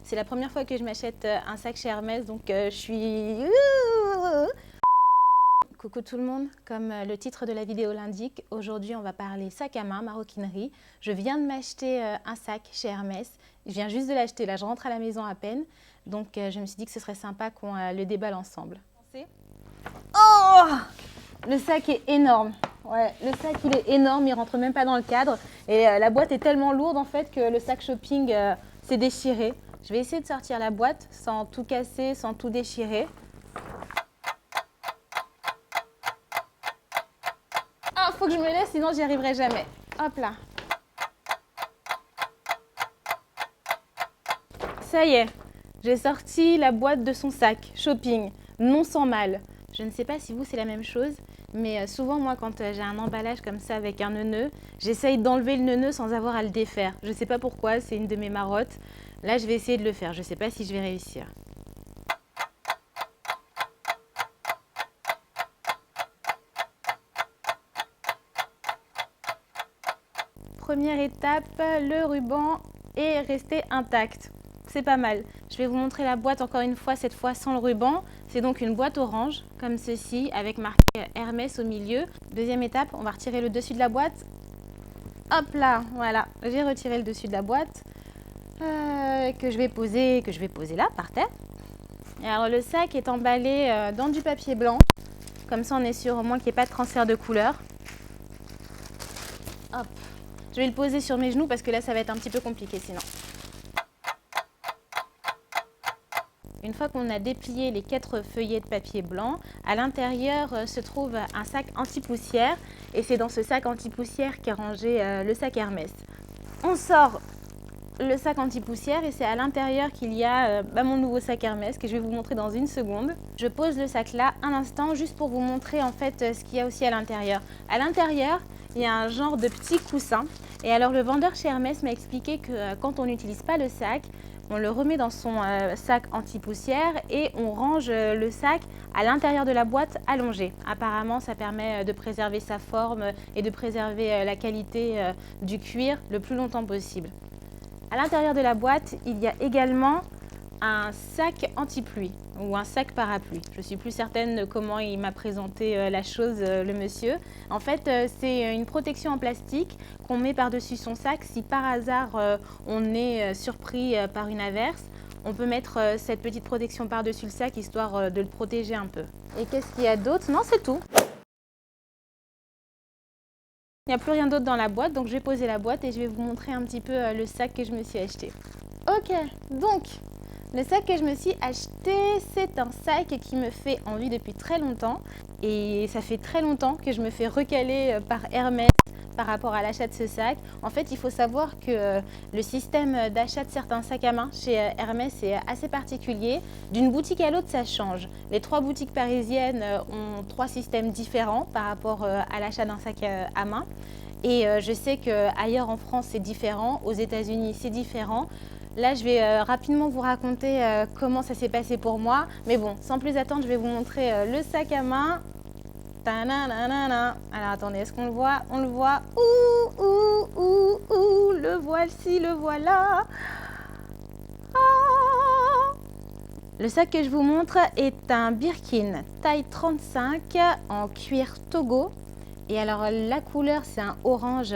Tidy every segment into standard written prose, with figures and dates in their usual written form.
C'est la première fois que je m'achète un sac chez Hermès, donc je suis... Coucou tout le monde, comme le titre de la vidéo l'indique, aujourd'hui on va parler sac à main, maroquinerie. Je viens de m'acheter un sac chez Hermès, je viens juste de l'acheter, là je rentre à la maison à peine, donc je me suis dit que ce serait sympa qu'on le déballe ensemble. Oh! Le sac est énorme, ouais, le sac il est énorme, il rentre même pas dans le cadre et la boîte est tellement lourde en fait que le sac shopping s'est déchiré. Je vais essayer de sortir la boîte sans tout casser, sans tout déchirer. Ah, faut que je me laisse, sinon j'y arriverai jamais. Hop là. Ça y est, j'ai sorti la boîte de son sac shopping, non sans mal. Je ne sais pas si vous c'est la même chose, mais souvent moi quand j'ai un emballage comme ça avec un neuneu, j'essaye d'enlever le neuneu sans avoir à le défaire. Je ne sais pas pourquoi, c'est une de mes marottes. Là je vais essayer de le faire, je ne sais pas si je vais réussir. Première étape, le ruban est resté intact. C'est pas mal. Je vais vous montrer la boîte encore une fois, cette fois sans le ruban. C'est donc une boîte orange, comme ceci, avec marqué Hermès au milieu. Deuxième étape, on va retirer le dessus de la boîte. Hop là, voilà, j'ai retiré le dessus de la boîte que je vais poser là, par terre. Et alors le sac est emballé dans du papier blanc. Comme ça, on est sûr au moins qu'il n'y ait pas de transfert de couleur. Hop. Je vais le poser sur mes genoux parce que là, ça va être un petit peu compliqué sinon. Une fois qu'on a déplié les 4 feuillets de papier blanc, à l'intérieur se trouve un sac anti-poussière et c'est dans ce sac anti-poussière qu'est rangé le sac Hermès. On sort le sac anti-poussière et c'est à l'intérieur qu'il y a mon nouveau sac Hermès que je vais vous montrer dans une seconde. Je pose le sac là un instant juste pour vous montrer en fait ce qu'il y a aussi à l'intérieur. À l'intérieur, il y a un genre de petit coussin et alors le vendeur chez Hermès m'a expliqué que quand on n'utilise pas le sac, on le remet dans son sac anti-poussière et on range le sac à l'intérieur de la boîte allongée. Apparemment, ça permet de préserver sa forme et de préserver la qualité du cuir le plus longtemps possible. À l'intérieur de la boîte, il y a également un sac anti-pluie ou un sac parapluie. Je ne suis plus certaine de comment il m'a présenté la chose, le monsieur. En fait, c'est une protection en plastique qu'on met par-dessus son sac. Si par hasard on est surpris par une averse, on peut mettre cette petite protection par-dessus le sac histoire de le protéger un peu. Et qu'est-ce qu'il y a d'autre? Non, c'est tout. Il n'y a plus rien d'autre dans la boîte, donc je vais poser la boîte et je vais vous montrer un petit peu le sac que je me suis acheté. Ok, donc le sac que je me suis acheté, c'est un sac qui me fait envie depuis très longtemps. Et ça fait très longtemps que je me fais recaler par Hermès par rapport à l'achat de ce sac. En fait, il faut savoir que le système d'achat de certains sacs à main chez Hermès est assez particulier. D'une boutique à l'autre, ça change. Les 3 boutiques parisiennes ont 3 systèmes différents par rapport à l'achat d'un sac à main. Et je sais qu'ailleurs en France, c'est différent. Aux États-Unis, c'est différent. Là, je vais rapidement vous raconter comment ça s'est passé pour moi. Mais bon, sans plus attendre, je vais vous montrer le sac à main. Alors attendez, est-ce qu'on le voit? On le voit. Le voici, le voilà. Ah. Le sac que je vous montre est un Birkin taille 35 en cuir Togo. Et alors la couleur c'est un orange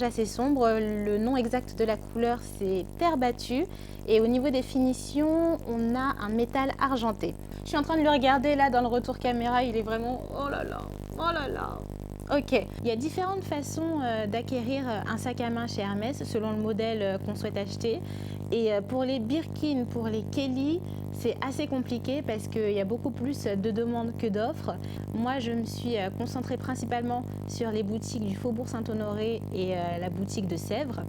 assez sombre, le nom exact de la couleur c'est terre battue et au niveau des finitions on a un métal argenté. Je suis en train de le regarder là dans le retour caméra, il est vraiment oh là là, oh là là. Ok, il y a différentes façons d'acquérir un sac à main chez Hermès selon le modèle qu'on souhaite acheter. Et pour les Birkin, pour les Kelly, c'est assez compliqué parce qu'il y a beaucoup plus de demandes que d'offres. Moi, je me suis concentrée principalement sur les boutiques du Faubourg Saint-Honoré et la boutique de Sèvres.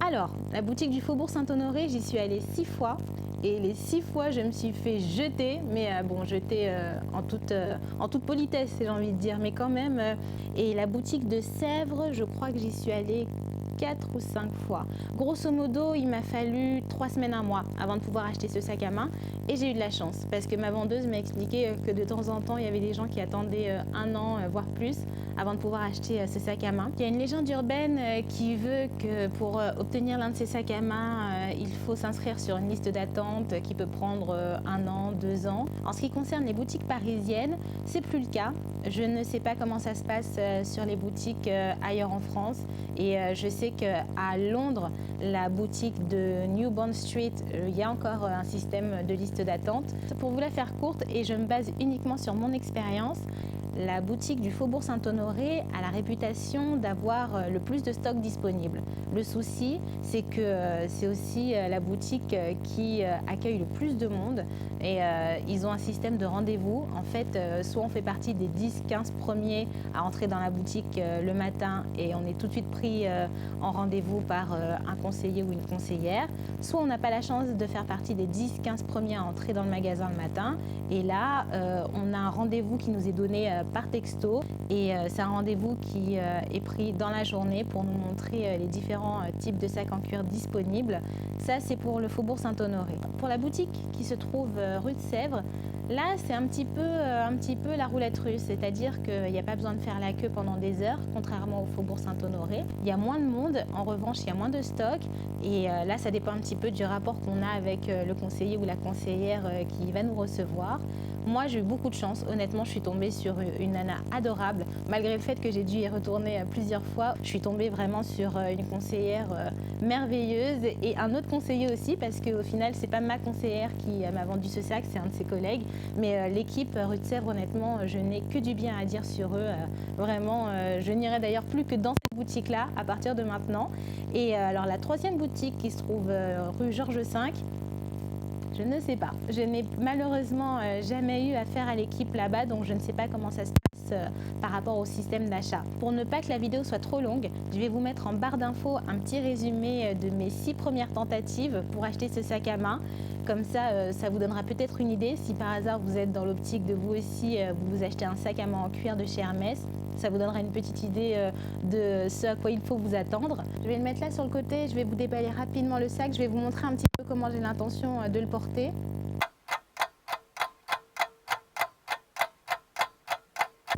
Alors, la boutique du Faubourg Saint-Honoré, j'y suis allée 6 fois. Et les 6 fois, je me suis fait jeter, mais bon, jeter en toute politesse, j'ai envie de dire, mais quand même. Et la boutique de Sèvres, je crois que j'y suis allée 4 ou 5 fois. Grosso modo, il m'a fallu 3 semaines, un mois avant de pouvoir acheter ce sac à main. Et j'ai eu de la chance parce que ma vendeuse m'a expliqué que de temps en temps, il y avait des gens qui attendaient 1 an, voire plus, avant de pouvoir acheter ce sac à main. Il y a une légende urbaine qui veut que pour obtenir l'un de ces sacs à main, il faut s'inscrire sur une liste d'attente qui peut prendre 1 an, 2 ans. En ce qui concerne les boutiques parisiennes, c'est plus le cas. Je ne sais pas comment ça se passe sur les boutiques ailleurs en France et je sais qu'à Londres, la boutique de New Bond Street, il y a encore un système de liste d'attente. Pour vous la faire courte, et je me base uniquement sur mon expérience, la boutique du Faubourg Saint-Honoré a la réputation d'avoir le plus de stock disponible. Le souci, c'est que c'est aussi la boutique qui accueille le plus de monde et ils ont un système de rendez-vous. En fait, soit on fait partie des 10-15 premiers à entrer dans la boutique le matin et on est tout de suite pris en rendez-vous par un conseiller ou une conseillère, soit on n'a pas la chance de faire partie des 10-15 premiers à entrer dans le magasin le matin et là, on a un rendez-vous qui nous est donné par texto et c'est un rendez-vous qui est pris dans la journée pour nous montrer les différents types de sacs en cuir disponibles. Ça, c'est pour le Faubourg Saint-Honoré. Pour la boutique qui se trouve rue de Sèvres, là, c'est un petit peu la roulette russe, c'est-à-dire qu'il n'y a pas besoin de faire la queue pendant des heures, contrairement au Faubourg Saint-Honoré. Il y a moins de monde, en revanche, il y a moins de stock et là, ça dépend un petit peu du rapport qu'on a avec le conseiller ou la conseillère qui va nous recevoir. Moi, j'ai eu beaucoup de chance. Honnêtement, je suis tombée sur une nana adorable. Malgré le fait que j'ai dû y retourner plusieurs fois, je suis tombée vraiment sur une conseillère merveilleuse et un autre conseiller aussi parce qu'au final, c'est pas ma conseillère qui m'a vendu ce sac, c'est un de ses collègues. Mais l'équipe rue de Sèvres, honnêtement, je n'ai que du bien à dire sur eux. Vraiment, je n'irai d'ailleurs plus que dans cette boutique-là à partir de maintenant. Et alors, la troisième boutique qui se trouve rue Georges V, je ne sais pas. Je n'ai malheureusement jamais eu affaire à l'équipe là-bas, donc je ne sais pas comment ça se passe par rapport au système d'achat. Pour ne pas que la vidéo soit trop longue, je vais vous mettre en barre d'infos un petit résumé de mes 6 premières tentatives pour acheter ce sac à main. Comme ça, ça vous donnera peut-être une idée. Si par hasard vous êtes dans l'optique de vous aussi, vous achetez un sac à main en cuir de chez Hermès, ça vous donnera une petite idée de ce à quoi il faut vous attendre. Je vais le mettre là sur le côté, je vais vous déballer rapidement le sac, je vais vous montrer un petit peu comment j'ai l'intention de le porter.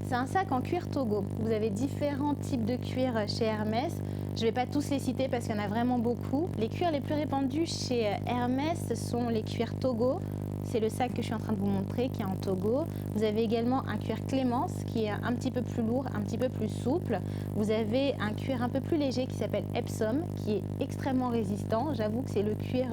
C'est un sac en cuir Togo. Vous avez différents types de cuir chez Hermès. Je ne vais pas tous les citer parce qu'il y en a vraiment beaucoup. Les cuirs les plus répandus chez Hermès sont les cuirs Togo. C'est le sac que je suis en train de vous montrer qui est en Togo. Vous avez également un cuir Clémence qui est un petit peu plus lourd, un petit peu plus souple. Vous avez un cuir un peu plus léger qui s'appelle Epsom qui est extrêmement résistant. J'avoue que c'est le cuir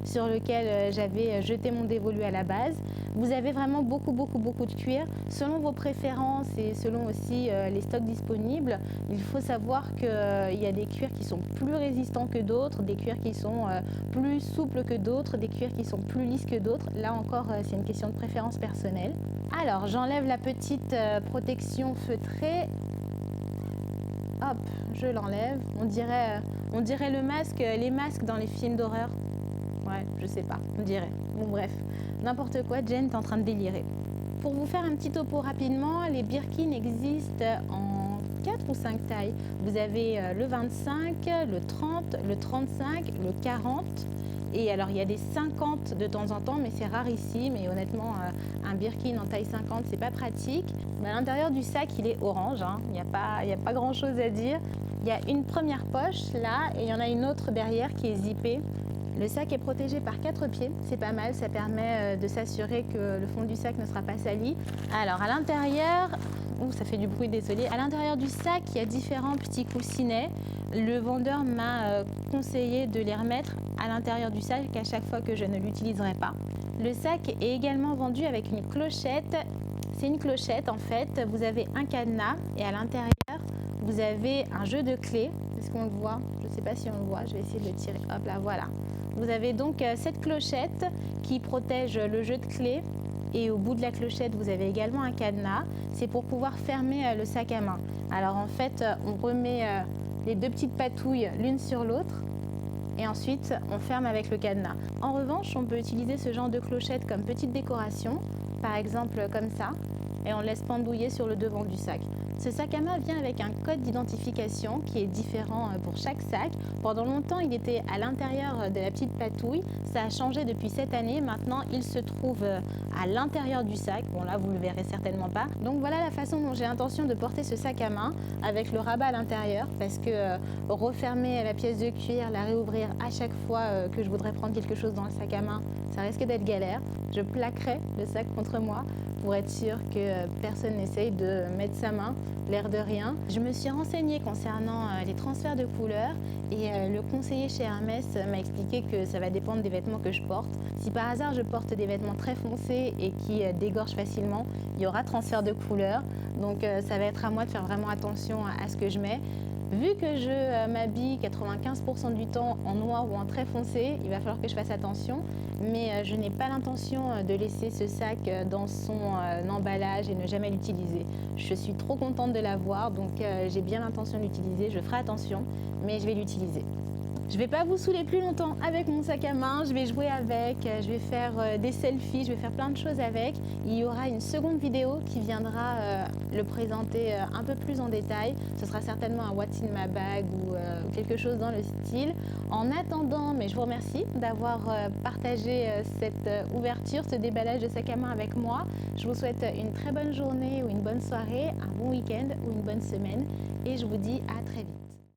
sur lequel j'avais jeté mon dévolu à la base. Vous avez vraiment beaucoup de cuir. Selon vos préférences et selon aussi les stocks disponibles, il faut savoir qu'il y a des cuirs qui sont plus résistants que d'autres, des cuirs qui sont plus souples que d'autres, des cuirs qui sont plus lisses que d'autres. Là encore, c'est une question de préférence personnelle. Alors, j'enlève la petite protection feutrée. Hop, je l'enlève. On dirait le masque, les masques dans les films d'horreur. Ouais, je sais pas, on dirait. Bon bref, n'importe quoi, Jen est en train de délirer. Pour vous faire un petit topo rapidement, les Birkin existent en 4 ou 5 tailles. Vous avez le 25, le 30, le 35, le 40. Et alors, il y a des 50 de temps en temps, mais c'est rare ici. Mais honnêtement, un Birkin en taille 50, c'est pas pratique. Mais à l'intérieur du sac, il est orange. Hein. Il n'y a pas grand-chose à dire. Il y a une première poche là, et il y en a une autre derrière qui est zippée. Le sac est protégé par 4 pieds, c'est pas mal, ça permet de s'assurer que le fond du sac ne sera pas sali. Alors à l'intérieur, ça fait du bruit, désolé. À l'intérieur du sac, il y a différents petits coussinets. Le vendeur m'a conseillé de les remettre à l'intérieur du sac à chaque fois que je ne l'utiliserai pas. Le sac est également vendu avec une clochette. C'est une clochette en fait, vous avez un cadenas et à l'intérieur, vous avez un jeu de clés. Est-ce qu'on le voit? Je ne sais pas si on le voit, je vais essayer de le tirer. Hop là, voilà. Vous avez donc cette clochette qui protège le jeu de clés et au bout de la clochette, vous avez également un cadenas. C'est pour pouvoir fermer le sac à main. Alors en fait, on remet les 2 petites patouilles l'une sur l'autre et ensuite on ferme avec le cadenas. En revanche, on peut utiliser ce genre de clochette comme petite décoration, par exemple comme ça, et on laisse pendouiller sur le devant du sac. Ce sac à main vient avec un code d'identification qui est différent pour chaque sac. Pendant longtemps, il était à l'intérieur de la petite patouille. Ça a changé depuis cette année. Maintenant, il se trouve à l'intérieur du sac. Bon, là, vous ne le verrez certainement pas. Donc voilà la façon dont j'ai l'intention de porter ce sac à main avec le rabat à l'intérieur, parce que refermer la pièce de cuir, la réouvrir à chaque fois que je voudrais prendre quelque chose dans le sac à main, ça risque d'être galère. Je plaquerai le sac contre moi pour être sûr que personne n'essaye de mettre sa main, l'air de rien. Je me suis renseignée concernant les transferts de couleurs et le conseiller chez Hermès m'a expliqué que ça va dépendre des vêtements que je porte. Si par hasard je porte des vêtements très foncés et qui dégorgent facilement, il y aura transfert de couleurs. Donc ça va être à moi de faire vraiment attention à ce que je mets. Vu que je m'habille 95% du temps en noir ou en très foncé, il va falloir que je fasse attention. Mais je n'ai pas l'intention de laisser ce sac dans son emballage et ne jamais l'utiliser. Je suis trop contente de l'avoir, donc j'ai bien l'intention de l'utiliser. Je ferai attention, mais je vais l'utiliser. Je ne vais pas vous saouler plus longtemps avec mon sac à main, je vais jouer avec, je vais faire des selfies, je vais faire plein de choses avec. Il y aura une seconde vidéo qui viendra le présenter un peu plus en détail. Ce sera certainement un What's in my bag ou quelque chose dans le style. En attendant, mais je vous remercie d'avoir partagé cette ouverture, ce déballage de sac à main avec moi. Je vous souhaite une très bonne journée ou une bonne soirée, un bon week-end ou une bonne semaine et je vous dis à très vite.